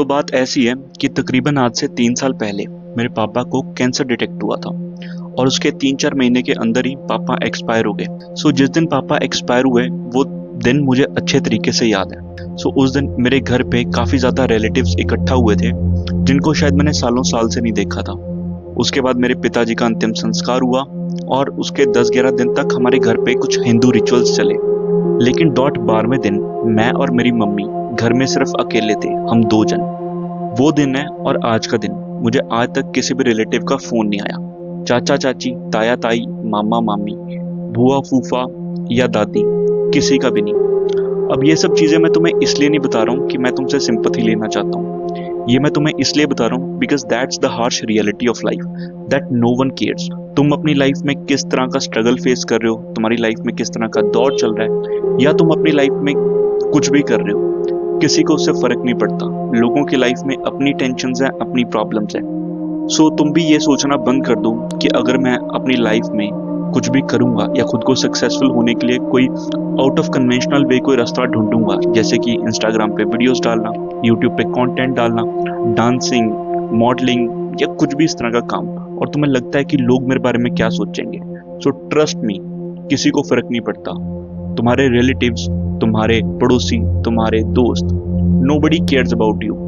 बात ऐसी है कि तकरीबन आज से 3 साल पहले मेरे पापा को कैंसर डिटेक्ट हुआ था और उसके 3-4 महीने के अंदर ही पापा एक्सपायर हो गए। जिस दिन पापा एक्सपायर हुए वो दिन मुझे अच्छे तरीके से याद है। उस दिन मेरे घर पे काफ़ी ज़्यादा रिलेटिव्स इकट्ठा हुए थे जिनको शायद मैंने सालों साल से नहीं देखा था। उसके बाद मेरे पिताजी का अंतिम संस्कार हुआ और उसके 10-11 दिन तक हमारे घर पे कुछ हिंदू रिचुअल्स चले। लेकिन 12वें दिन मैं और मेरी मम्मी घर में सिर्फ अकेले थे, हम 2 जन। वो दिन है और आज का दिन मुझे आज तक किसी भी रिलेटिव का फ़ोन नहीं आया। चाचा चाची, ताया ताई, मामा मामी, बुआ फूफा या दादी, किसी का भी नहीं। अब ये सब चीज़ें मैं तुम्हें इसलिए नहीं बता रहा हूँ कि मैं तुमसे सिंपैथी लेना चाहता हूँ। ये मैं तुम्हें इसलिए बता रहा हूँ because that's the harsh reality of life that no one cares. तुम अपनी लाइफ में किस तरह का स्ट्रगल फेस कर रहे हो, तुम्हारी लाइफ में किस तरह का दौर चल रहा है, या तुम अपनी लाइफ में कुछ भी कर रहे हो, किसी को उससे फर्क नहीं पड़ता। लोगों की लाइफ में अपनी टेंशन्स हैं, अपनी प्रॉब्लम्स हैं। तुम भी ये सोचना बंद कर दो कि अगर मैं अपनी लाइफ में कुछ भी करूंगा या खुद को सक्सेसफुल होने के लिए कोई आउट ऑफ कन्वेंशनल वे कोई रास्ता ढूंढूंगा, जैसे कि इंस्टाग्राम पे वीडियोस डालना, यूट्यूब पे कंटेंट डालना, डांसिंग, मॉडलिंग या कुछ भी इस तरह का काम, और तुम्हें लगता है कि लोग मेरे बारे में क्या सोचेंगे, ट्रस्ट मी, किसी को फर्क नहीं पड़ता। तुम्हारे रिलेटिव्स, तुम्हारे पड़ोसी, तुम्हारे दोस्त, नोबडी केयर्स अबाउट यू।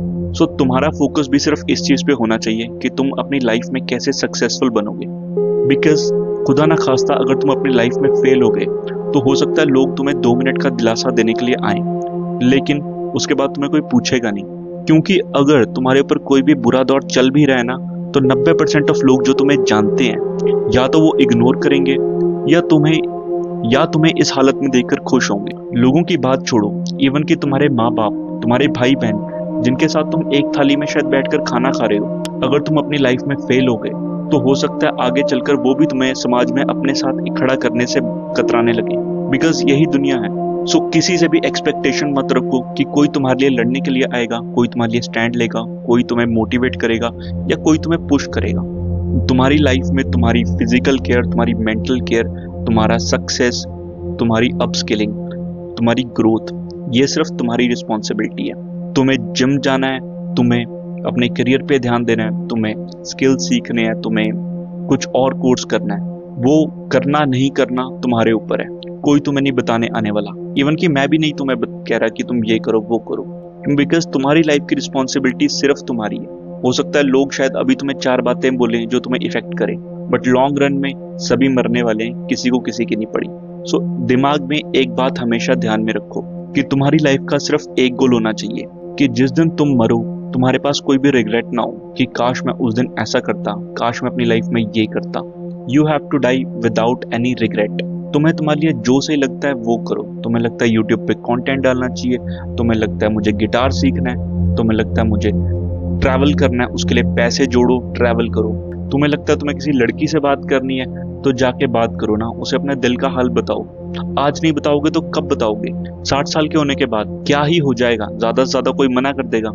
तुम्हारा फोकस भी सिर्फ इस चीज पे होना चाहिए कि तुम अपनी लाइफ में कैसे सक्सेसफुल बनोगे। बिकॉज खुदा ना खास्ता अगर तुम अपनी लाइफ में फेल हो गए तो हो सकता है लोग तुम्हें 2 मिनट का दिलासा देने के लिए आए, लेकिन उसके बाद तुम्हें कोई पूछेगा नहीं। क्योंकि अगर तुम्हारे ऊपर कोई भी बुरा दौर चल भी रहा है ना, तो 90% ऑफ लोग जो तुम्हें जानते हैं या तो वो इग्नोर करेंगे या तुम्हें इस हालत में देखकर खुश होंगे। लोगों की बात छोड़ो, इवन कि तुम्हारे माँ बाप, तुम्हारे भाई बहन जिनके साथ तुम एक थाली में शायद बैठकर खाना खा रहे हो, अगर तुम अपनी लाइफ में फेल हो गए तो हो सकता है आगे चलकर वो भी तुम्हें समाज में अपने साथ खड़ा करने से कतराने लगे। बिकॉज यही दुनिया है। किसी से भी एक्सपेक्टेशन मत रखो कि कोई तुम्हारे लिए लड़ने के लिए आएगा, कोई तुम्हारे लिए स्टैंड लेगा, कोई तुम्हें मोटिवेट करेगा या कोई तुम्हें पुश करेगा। तुम्हारी लाइफ में तुम्हारी फिजिकल केयर, तुम्हारी मेंटल केयर, तुम्हारा सक्सेस, तुम्हारी अपस्किलिंग, तुम्हारी ग्रोथ, ये सिर्फ तुम्हारी रिस्पॉन्सिबिलिटी है। तुम्हें जिम जाना है, तुम्हें अपने करियर पे ध्यान देना है, तुम्हें स्किल सीखने हैं, तुम्हें कुछ और कोर्स करना है, वो करना नहीं करना तुम्हारे ऊपर है। कोई तुम्हें नहीं बताने आने वाला। इवन कि मैं भी नहीं तुम्हें कह रहा कि तुम ये करो वो करो, बिकॉज तुम्हारी लाइफ की रिस्पॉन्सिबिलिटी सिर्फ तुम्हारी है। हो सकता है लोग शायद अभी तुम्हें 4 बातें बोले जो तुम्हें इफेक्ट करें, बट लॉन्ग रन में सभी मरने वाले हैं, किसी को किसी की नहीं पड़ी। दिमाग में एक बात हमेशा ध्यान में रखो कि तुम्हारी लाइफ का सिर्फ एक गोल होना चाहिए कि जिस दिन तुम मरो तुम्हारे पास कोई भी रिग्रेट ना हो कि काश मैं उस दिन ऐसा करता, काश मैं अपनी लाइफ में ये करता। You have to die without any regret. तुम्हें तुम्हारे लिए जो सही लगता है वो करो। तुम्हें लगता है यूट्यूब पे कंटेंट डालना चाहिए, तुम्हें लगता है मुझे गिटार सीखना है, तुम्हें लगता है मुझे ट्रैवल करना है, उसके लिए पैसे जोड़ो, ट्रैवल करो। तुम्हें लगता है तुम्हें किसी लड़की से बात करनी है तो जाके बात करो ना, उसे अपने दिल का हाल बताओ। आज नहीं बताओगे तो कब बताओगे? 60 साल के होने के बाद क्या ही हो जाएगा? ज्यादा से ज्यादा कोई मना कर देगा।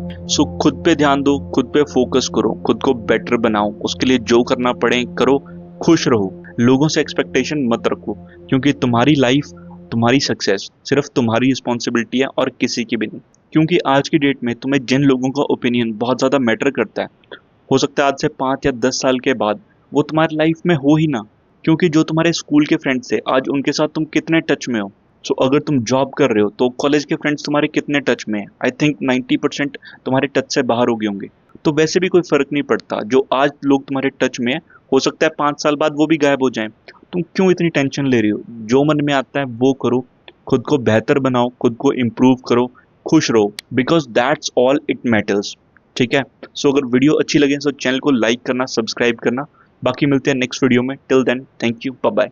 खुद पे ध्यान दो, खुद पे फोकस करो, खुद को बेटर बनाओ, उसके लिए जो करना पड़े करो, खुश रहो। लोगों से एक्सपेक्टेशन मत रखो, क्योंकि तुम्हारी लाइफ, तुम्हारी सक्सेस सिर्फ तुम्हारी रिस्पॉन्सिबिलिटी है और किसी की भी नहीं। क्योंकि आज की डेट में तुम्हें जिन लोगों का ओपिनियन बहुत ज्यादा मैटर करता है, हो सकता है आज से 5 या 10 साल के बाद वो तुम्हारी लाइफ में हो ही ना। क्योंकि जो तुम्हारे स्कूल के फ्रेंड्स थे आज उनके साथ तुम कितने टच में हो। अगर तुम जॉब कर रहे हो तो कॉलेज के फ्रेंड्स तुम्हारे कितने टच में है? आई थिंक 90% तुम्हारे टच से बाहर हो गए होंगे। तो वैसे भी कोई फर्क नहीं पड़ता। जो आज लोग तुम्हारे टच में है, हो सकता है 5 साल बाद वो भी गायब हो जाएं। तुम क्यों इतनी टेंशन ले रही हो? जो मन में आता है वो करो, खुद को बेहतर बनाओ, खुद को इम्प्रूव करो, खुश रहो, because that's all it matters. ठीक है? अगर वीडियो अच्छी लगे तो चैनल को लाइक करना, सब्सक्राइब करना। बाकी मिलते हैं नेक्स्ट वीडियो में। Till then, thank you, bye bye.